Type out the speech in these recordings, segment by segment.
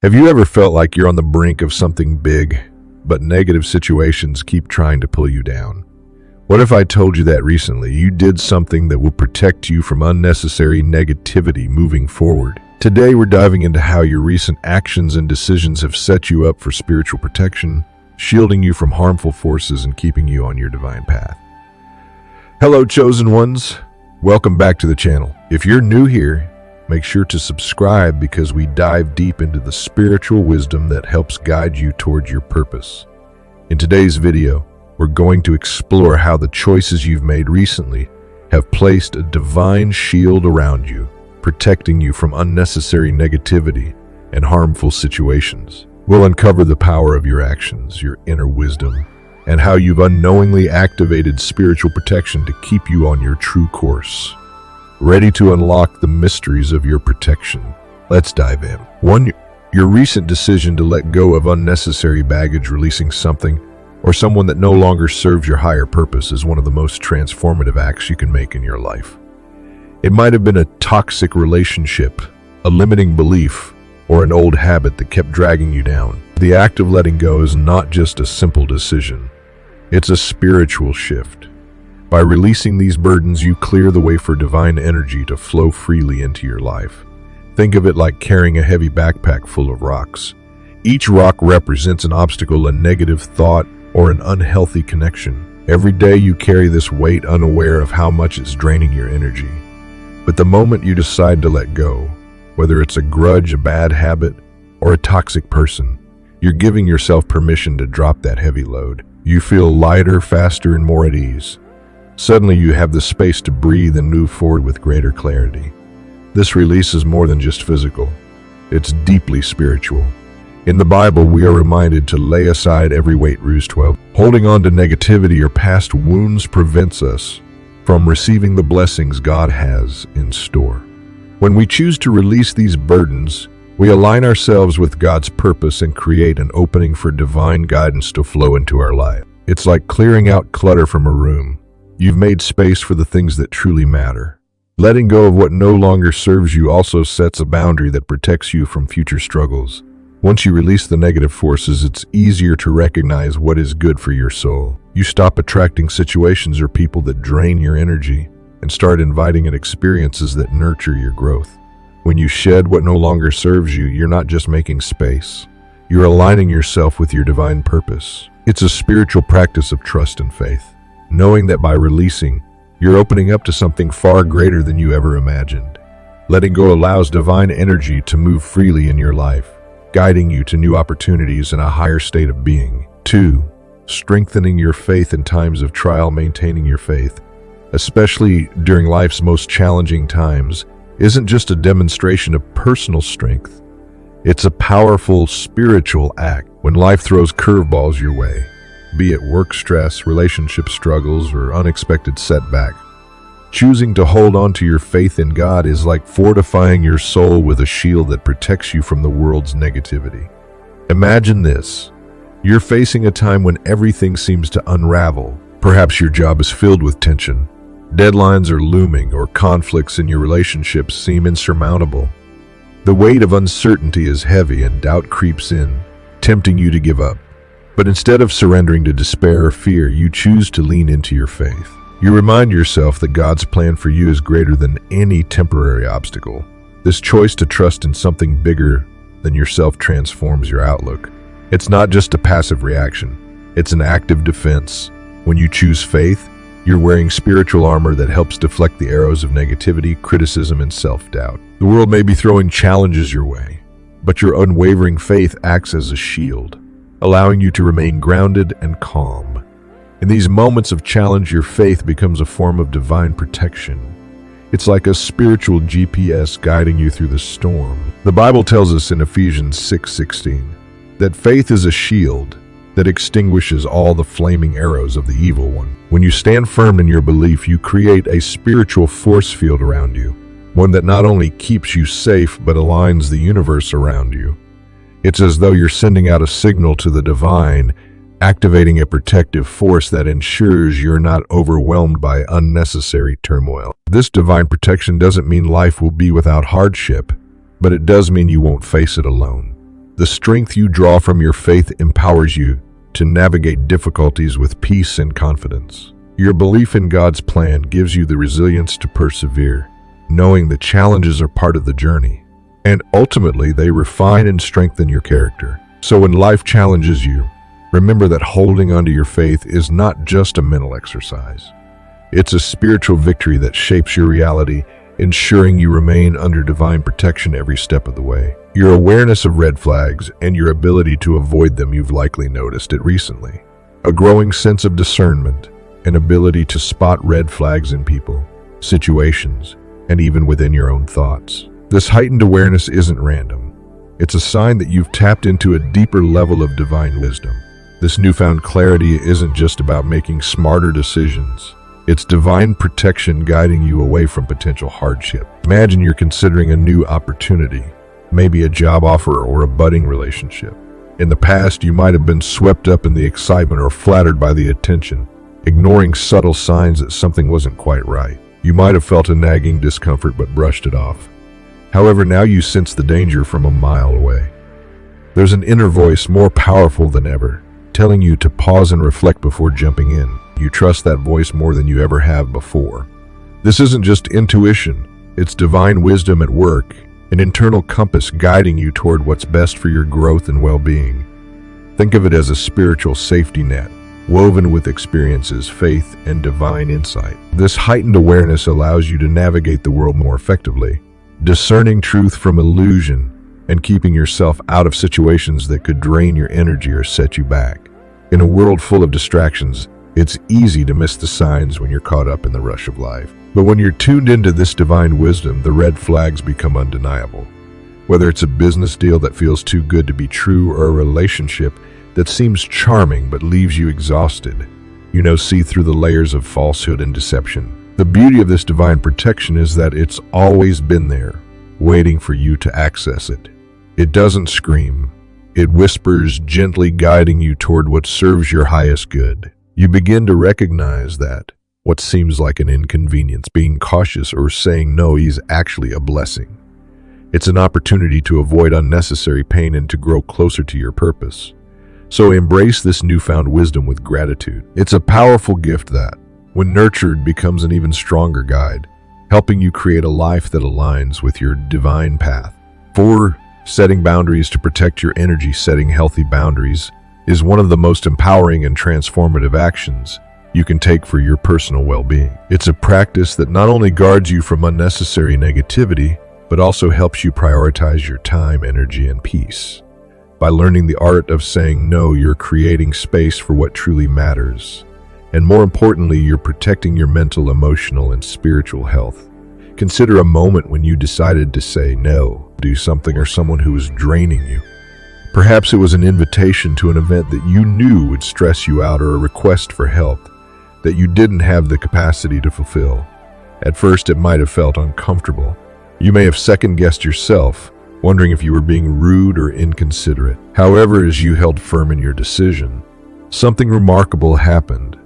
Have you ever felt like you're on the brink of something big, but negative situations keep trying to pull you down? What if I told you that recently you did something that will protect you from unnecessary negativity moving forward? Today we're diving into how your recent actions and decisions have set you up for spiritual protection, shielding you from harmful forces and keeping you on your divine path. Hello, chosen ones. Welcome back to the channel. If you're new here, make sure to subscribe because we dive deep into the spiritual wisdom that helps guide you towards your purpose. In today's video, we're going to explore how the choices you've made recently have placed a divine shield around you, protecting you from unnecessary negativity and harmful situations. We'll uncover the power of your actions, your inner wisdom, and how you've unknowingly activated spiritual protection to keep you on your true course. Ready to unlock the mysteries of your protection? Let's dive in. 1. Your recent decision to let go of unnecessary baggage, releasing something or someone that no longer serves your higher purpose, is one of the most transformative acts you can make in your life. It might have been a toxic relationship, a limiting belief, or an old habit that kept dragging you down. The act of letting go is not just a simple decision. It's a spiritual shift. By releasing these burdens, you clear the way for divine energy to flow freely into your life. Think of it like carrying a heavy backpack full of rocks. Each rock represents an obstacle, a negative thought, or an unhealthy connection. Every day you carry this weight unaware of how much it's draining your energy. But the moment you decide to let go, whether it's a grudge, a bad habit, or a toxic person, you're giving yourself permission to drop that heavy load. You feel lighter, faster, and more at ease. Suddenly you have the space to breathe and move forward with greater clarity. This release is more than just physical. It's deeply spiritual. In the Bible, we are reminded to lay aside every weight. Hebrews 12. Holding on to negativity or past wounds prevents us from receiving the blessings God has in store. When we choose to release these burdens, we align ourselves with God's purpose and create an opening for divine guidance to flow into our life. It's like clearing out clutter from a room. You've made space for the things that truly matter. Letting go of what no longer serves you also sets a boundary that protects you from future struggles. Once you release the negative forces, it's easier to recognize what is good for your soul. You stop attracting situations or people that drain your energy and start inviting in experiences that nurture your growth. When you shed what no longer serves you, you're not just making space. You're aligning yourself with your divine purpose. It's a spiritual practice of trust and faith, knowing that by releasing, you're opening up to something far greater than you ever imagined. Letting go allows divine energy to move freely in your life, guiding you to new opportunities and a higher state of being. 2. Strengthening your faith in times of trial. Maintaining your faith, especially during life's most challenging times, isn't just a demonstration of personal strength. It's a powerful spiritual act. When life throws curveballs your way, be it work stress, relationship struggles, or unexpected setback, choosing to hold on to your faith in God is like fortifying your soul with a shield that protects you from the world's negativity. Imagine this. You're facing a time when everything seems to unravel. Perhaps your job is filled with tension. Deadlines are looming, or conflicts in your relationships seem insurmountable. The weight of uncertainty is heavy and doubt creeps in, tempting you to give up. But instead of surrendering to despair or fear, you choose to lean into your faith. You remind yourself that God's plan for you is greater than any temporary obstacle. This choice to trust in something bigger than yourself transforms your outlook. It's not just a passive reaction, it's an active defense. When you choose faith, you're wearing spiritual armor that helps deflect the arrows of negativity, criticism, and self-doubt. The world may be throwing challenges your way, but your unwavering faith acts as a shield, allowing you to remain grounded and calm. In these moments of challenge, your faith becomes a form of divine protection. It's like a spiritual GPS guiding you through the storm. The Bible tells us in Ephesians 6:16 that faith is a shield that extinguishes all the flaming arrows of the evil one. When you stand firm in your belief, you create a spiritual force field around you, one that not only keeps you safe but aligns the universe around you. It's as though you're sending out a signal to the divine, activating a protective force that ensures you're not overwhelmed by unnecessary turmoil. This divine protection doesn't mean life will be without hardship, but it does mean you won't face it alone. The strength you draw from your faith empowers you to navigate difficulties with peace and confidence. Your belief in God's plan gives you the resilience to persevere, knowing that challenges are part of the journey, and ultimately they refine and strengthen your character. So when life challenges you, remember that holding onto your faith is not just a mental exercise. It's a spiritual victory that shapes your reality, ensuring you remain under divine protection every step of the way. Your awareness of red flags and your ability to avoid them, you've likely noticed it recently. A growing sense of discernment, an ability to spot red flags in people, situations, and even within your own thoughts. This heightened awareness isn't random. It's a sign that you've tapped into a deeper level of divine wisdom. This newfound clarity isn't just about making smarter decisions. It's divine protection guiding you away from potential hardship. Imagine you're considering a new opportunity, maybe a job offer or a budding relationship. In the past, you might have been swept up in the excitement or flattered by the attention, ignoring subtle signs that something wasn't quite right. You might have felt a nagging discomfort but brushed it off. However, now you sense the danger from a mile away. There's an inner voice more powerful than ever, telling you to pause and reflect before jumping in. You trust that voice more than you ever have before. This isn't just intuition, it's divine wisdom at work, an internal compass guiding you toward what's best for your growth and well-being. Think of it as a spiritual safety net, woven with experiences, faith, and divine insight. This heightened awareness allows you to navigate the world more effectively, discerning truth from illusion and keeping yourself out of situations that could drain your energy or set you back. In a world full of distractions, it's easy to miss the signs when you're caught up in the rush of life. But when you're tuned into this divine wisdom, the red flags become undeniable. Whether it's a business deal that feels too good to be true or a relationship that seems charming but leaves you exhausted, see through the layers of falsehood and deception. The beauty of this divine protection is that it's always been there, waiting for you to access it. It doesn't scream. It whispers, gently guiding you toward what serves your highest good. You begin to recognize that what seems like an inconvenience, being cautious or saying no, is actually a blessing. It's an opportunity to avoid unnecessary pain and to grow closer to your purpose. So embrace this newfound wisdom with gratitude. It's a powerful gift that, when nurtured, becomes an even stronger guide, helping you create a life that aligns with your divine path. 4. Setting boundaries to protect your energy. Setting healthy boundaries is one of the most empowering and transformative actions you can take for your personal well-being. It's a practice that not only guards you from unnecessary negativity, but also helps you prioritize your time, energy, and peace. By learning the art of saying no, you're creating space for what truly matters. And more importantly, you're protecting your mental, emotional, and spiritual health. Consider a moment when you decided to say no, do something or someone who was draining you. Perhaps it was an invitation to an event that you knew would stress you out, or a request for help that you didn't have the capacity to fulfill. At first, it might have felt uncomfortable. You may have second-guessed yourself, wondering if you were being rude or inconsiderate. However, as you held firm in your decision, something remarkable happened.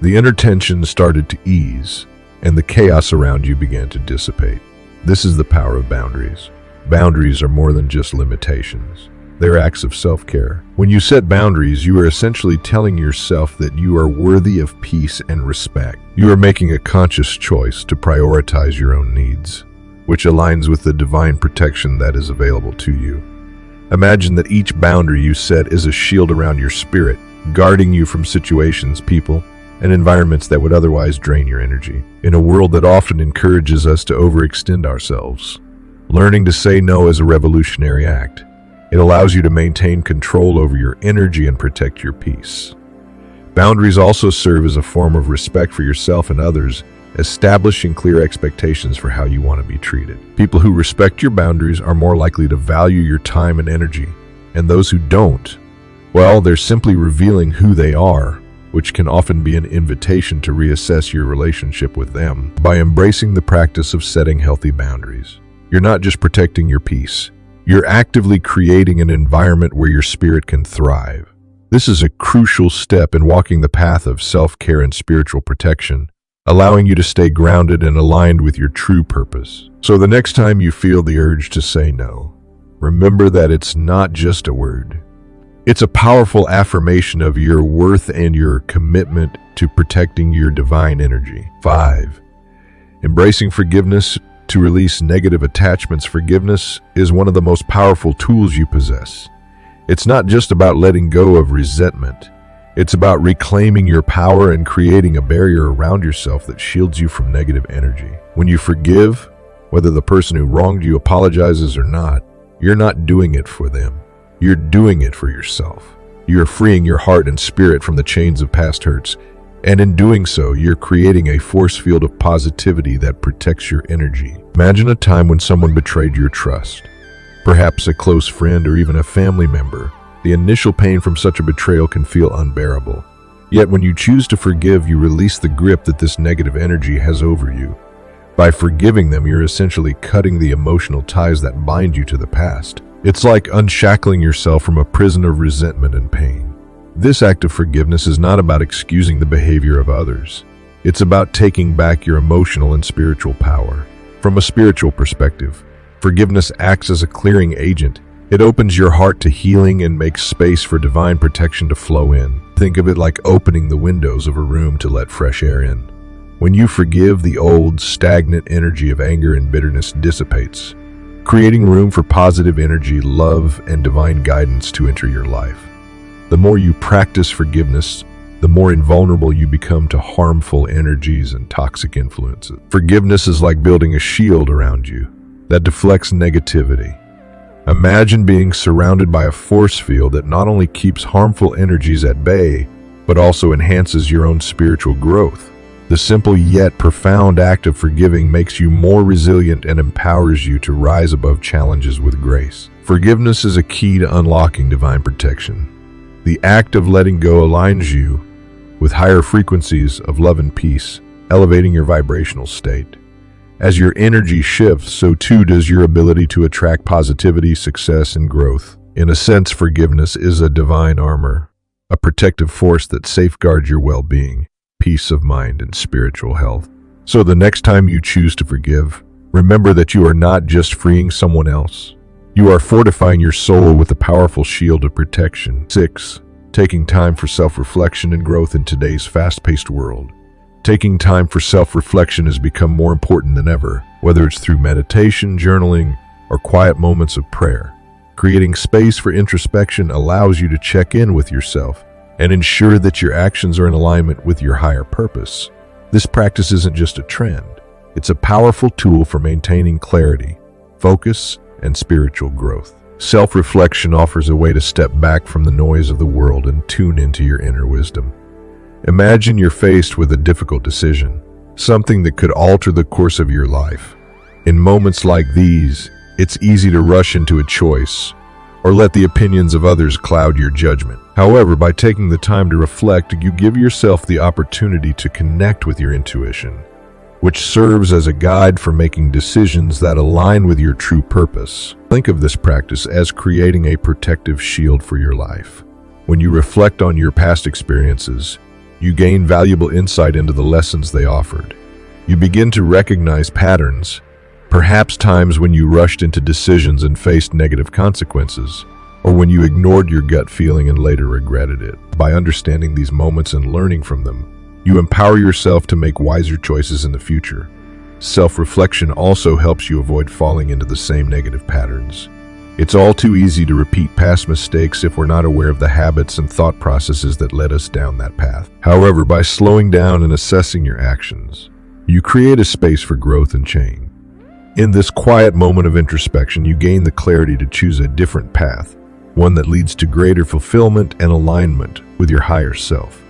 The inner tension started to ease, and the chaos around you began to dissipate. This is the power of boundaries. Boundaries are more than just limitations. They're acts of self-care. When you set boundaries, you are essentially telling yourself that you are worthy of peace and respect. You are making a conscious choice to prioritize your own needs, which aligns with the divine protection that is available to you. Imagine that each boundary you set is a shield around your spirit, guarding you from situations, people, and environments that would otherwise drain your energy. In a world that often encourages us to overextend ourselves, learning to say no is a revolutionary act. It allows you to maintain control over your energy and protect your peace. Boundaries also serve as a form of respect for yourself and others, establishing clear expectations for how you want to be treated. People who respect your boundaries are more likely to value your time and energy, and those who don't, well, they're simply revealing who they are, which can often be an invitation to reassess your relationship with them. By embracing the practice of setting healthy boundaries, you're not just protecting your peace, you're actively creating an environment where your spirit can thrive. This is a crucial step in walking the path of self-care and spiritual protection, allowing you to stay grounded and aligned with your true purpose. So the next time you feel the urge to say no, remember that it's not just a word. It's a powerful affirmation of your worth and your commitment to protecting your divine energy. 5. Embracing forgiveness to release negative attachments. Forgiveness is one of the most powerful tools you possess. It's not just about letting go of resentment. It's about reclaiming your power and creating a barrier around yourself that shields you from negative energy. When you forgive, whether the person who wronged you apologizes or not, you're not doing it for them. You're doing it for yourself. You're freeing your heart and spirit from the chains of past hurts, and in doing so, you're creating a force field of positivity that protects your energy. Imagine a time when someone betrayed your trust, perhaps a close friend or even a family member. The initial pain from such a betrayal can feel unbearable. Yet when you choose to forgive, you release the grip that this negative energy has over you. By forgiving them, you're essentially cutting the emotional ties that bind you to the past. It's like unshackling yourself from a prison of resentment and pain. This act of forgiveness is not about excusing the behavior of others. It's about taking back your emotional and spiritual power. From a spiritual perspective, forgiveness acts as a clearing agent. It opens your heart to healing and makes space for divine protection to flow in. Think of it like opening the windows of a room to let fresh air in. When you forgive, the old, stagnant energy of anger and bitterness dissipates, creating room for positive energy, love, and divine guidance to enter your life. The more you practice forgiveness, the more invulnerable you become to harmful energies and toxic influences. Forgiveness is like building a shield around you that deflects negativity. Imagine being surrounded by a force field that not only keeps harmful energies at bay, but also enhances your own spiritual growth. The simple yet profound act of forgiving makes you more resilient and empowers you to rise above challenges with grace. Forgiveness is a key to unlocking divine protection. The act of letting go aligns you with higher frequencies of love and peace, elevating your vibrational state. As your energy shifts, so too does your ability to attract positivity, success, and growth. In a sense, forgiveness is a divine armor, a protective force that safeguards your well-being, peace of mind, and spiritual health. So the next time you choose to forgive, remember that you are not just freeing someone else. You are fortifying your soul with a powerful shield of protection. 6. Taking time for self-reflection and growth in today's fast-paced world. Taking time for self-reflection has become more important than ever, whether it's through meditation, journaling, or quiet moments of prayer. Creating space for introspection allows you to check in with yourself and ensure that your actions are in alignment with your higher purpose. This practice isn't just a trend. It's a powerful tool for maintaining clarity, focus, and spiritual growth. Self-reflection offers a way to step back from the noise of the world and tune into your inner wisdom. Imagine you're faced with a difficult decision, something that could alter the course of your life. In moments like these, it's easy to rush into a choice or let the opinions of others cloud your judgment. However, by taking the time to reflect, you give yourself the opportunity to connect with your intuition, which serves as a guide for making decisions that align with your true purpose. Think of this practice as creating a protective shield for your life. When you reflect on your past experiences, you gain valuable insight into the lessons they offered. You begin to recognize patterns, perhaps times when you rushed into decisions and faced negative consequences, or when you ignored your gut feeling and later regretted it. By understanding these moments and learning from them, you empower yourself to make wiser choices in the future. Self-reflection also helps you avoid falling into the same negative patterns. It's all too easy to repeat past mistakes if we're not aware of the habits and thought processes that led us down that path. However, by slowing down and assessing your actions, you create a space for growth and change. In this quiet moment of introspection, you gain the clarity to choose a different path, one that leads to greater fulfillment and alignment with your higher self.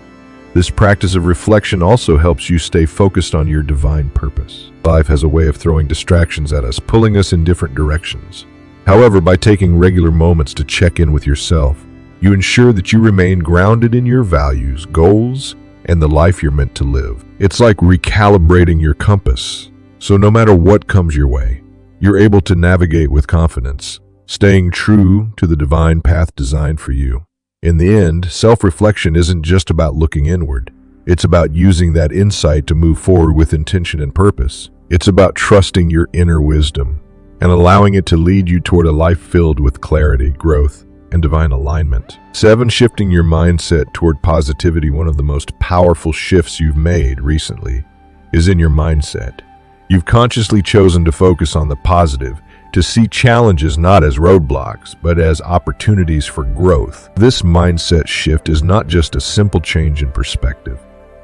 This practice of reflection also helps you stay focused on your divine purpose. Life has a way of throwing distractions at us, pulling us in different directions. However, by taking regular moments to check in with yourself, you ensure that you remain grounded in your values, goals, and the life you're meant to live. It's like recalibrating your compass. So no matter what comes your way, you're able to navigate with confidence, staying true to the divine path designed for you. In the end, self-reflection isn't just about looking inward. It's about using that insight to move forward with intention and purpose. It's about trusting your inner wisdom and allowing it to lead you toward a life filled with clarity, growth, and divine alignment. 7. Shifting your mindset toward positivity. One of the most powerful shifts you've made recently is in your mindset. You've consciously chosen to focus on the positive, to see challenges not as roadblocks, but as opportunities for growth. This mindset shift is not just a simple change in perspective.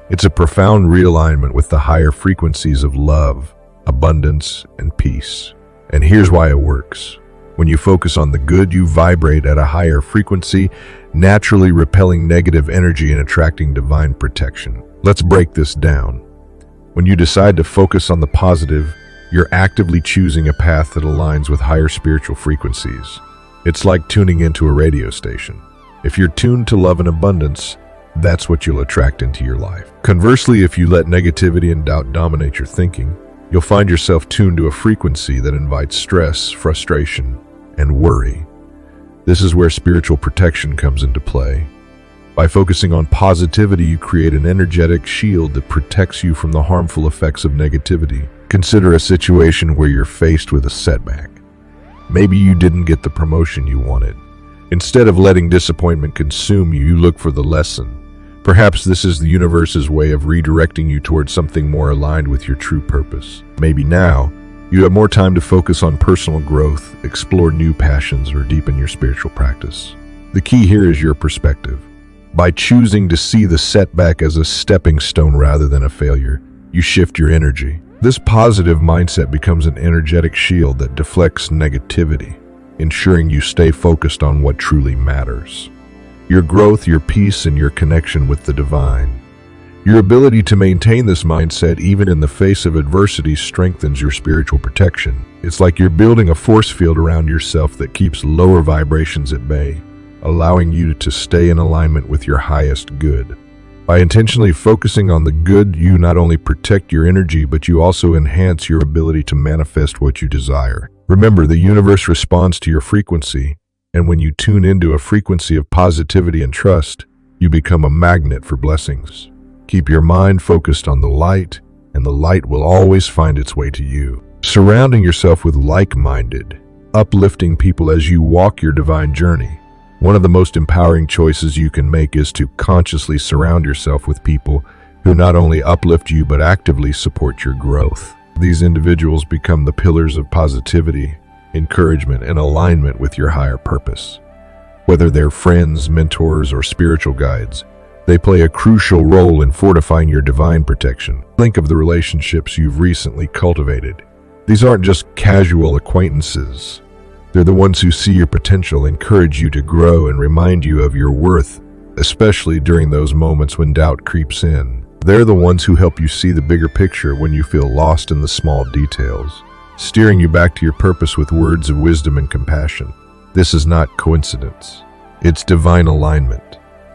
It's a profound realignment with the higher frequencies of love, abundance, and peace. And here's why it works. When you focus on the good, you vibrate at a higher frequency, naturally repelling negative energy and attracting divine protection. Let's break this down. When you decide to focus on the positive, you're actively choosing a path that aligns with higher spiritual frequencies. It's like tuning into a radio station. If you're tuned to love and abundance, that's what you'll attract into your life. Conversely, if you let negativity and doubt dominate your thinking, you'll find yourself tuned to a frequency that invites stress, frustration, and worry. This is where spiritual protection comes into play. By focusing on positivity, you create an energetic shield that protects you from the harmful effects of negativity. Consider a situation where you're faced with a setback. Maybe you didn't get the promotion you wanted. Instead of letting disappointment consume you, you look for the lesson. Perhaps this is the universe's way of redirecting you towards something more aligned with your true purpose. Maybe now, you have more time to focus on personal growth, explore new passions, or deepen your spiritual practice. The key here is your perspective. By choosing to see the setback as a stepping stone rather than a failure, you shift your energy. This positive mindset becomes an energetic shield that deflects negativity, ensuring you stay focused on what truly matters: your growth, your peace, and your connection with the divine. Your ability to maintain this mindset even in the face of adversity strengthens your spiritual protection. It's like you're building a force field around yourself that keeps lower vibrations at bay, allowing you to stay in alignment with your highest good. By intentionally focusing on the good, you not only protect your energy, but you also enhance your ability to manifest what you desire. Remember, the universe responds to your frequency, and when you tune into a frequency of positivity and trust, you become a magnet for blessings. Keep your mind focused on the light, and the light will always find its way to you. Surrounding yourself with like-minded, uplifting people as you walk your divine journey. One of the most empowering choices you can make is to consciously surround yourself with people who not only uplift you but actively support your growth. These individuals become the pillars of positivity, encouragement, and alignment with your higher purpose. Whether they're friends, mentors, or spiritual guides, they play a crucial role in fortifying your divine protection. Think of the relationships you've recently cultivated. These aren't just casual acquaintances. They're the ones who see your potential, encourage you to grow, and remind you of your worth, especially during those moments when doubt creeps in. They're the ones who help you see the bigger picture when you feel lost in the small details, steering you back to your purpose with words of wisdom and compassion. This is not coincidence. It's divine alignment.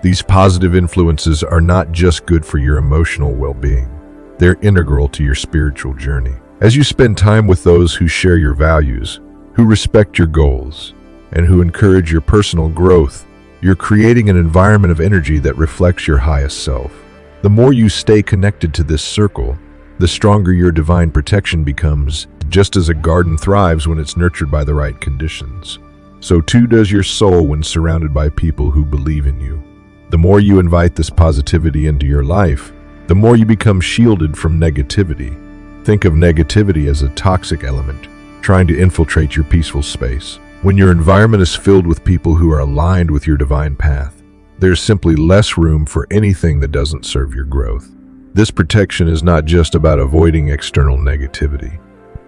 These positive influences are not just good for your emotional well-being. They're integral to your spiritual journey. As you spend time with those who share your values, who respect your goals, and who encourage your personal growth, you're creating an environment of energy that reflects your highest self. The more you stay connected to this circle, the stronger your divine protection becomes. Just as a garden thrives when it's nurtured by the right conditions, so too does your soul when surrounded by people who believe in you. The more you invite this positivity into your life, the more you become shielded from negativity. Think of negativity as a toxic element trying to infiltrate your peaceful space. When your environment is filled with people who are aligned with your divine path, there's simply less room for anything that doesn't serve your growth. This protection is not just about avoiding external negativity.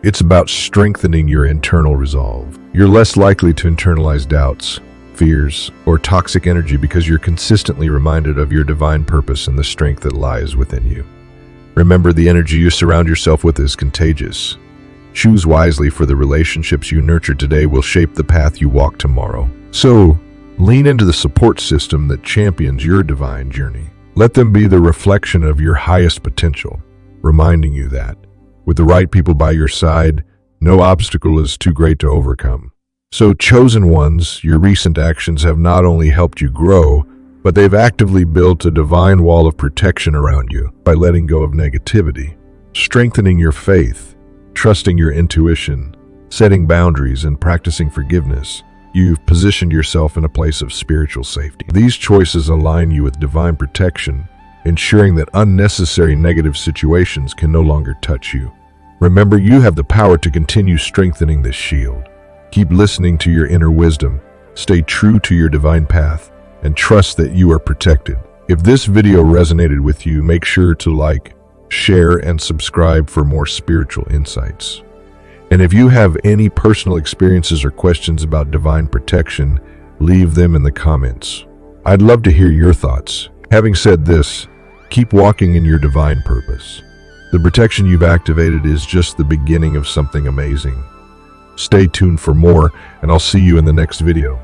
It's about strengthening your internal resolve. You're less likely to internalize doubts, fears, or toxic energy because you're consistently reminded of your divine purpose and the strength that lies within you. Remember, the energy you surround yourself with is contagious. Choose wisely, for the relationships you nurture today will shape the path you walk tomorrow. So, lean into the support system that champions your divine journey. Let them be the reflection of your highest potential, reminding you that, with the right people by your side, no obstacle is too great to overcome. So, chosen ones, your recent actions have not only helped you grow, but they've actively built a divine wall of protection around you by letting go of negativity, strengthening your faith, trusting your intuition, setting boundaries, and practicing forgiveness, you've positioned yourself in a place of spiritual safety. These choices align you with divine protection, ensuring that unnecessary negative situations can no longer touch you. Remember, you have the power to continue strengthening this shield. Keep listening to your inner wisdom, stay true to your divine path, and trust that you are protected. If this video resonated with you, make sure to like, share, and subscribe for more spiritual insights. And if you have any personal experiences or questions about divine protection, leave them in the comments. I'd love to hear your thoughts. Having said this, keep walking in your divine purpose. The protection you've activated is just the beginning of something amazing. Stay tuned for more, and I'll see you in the next video.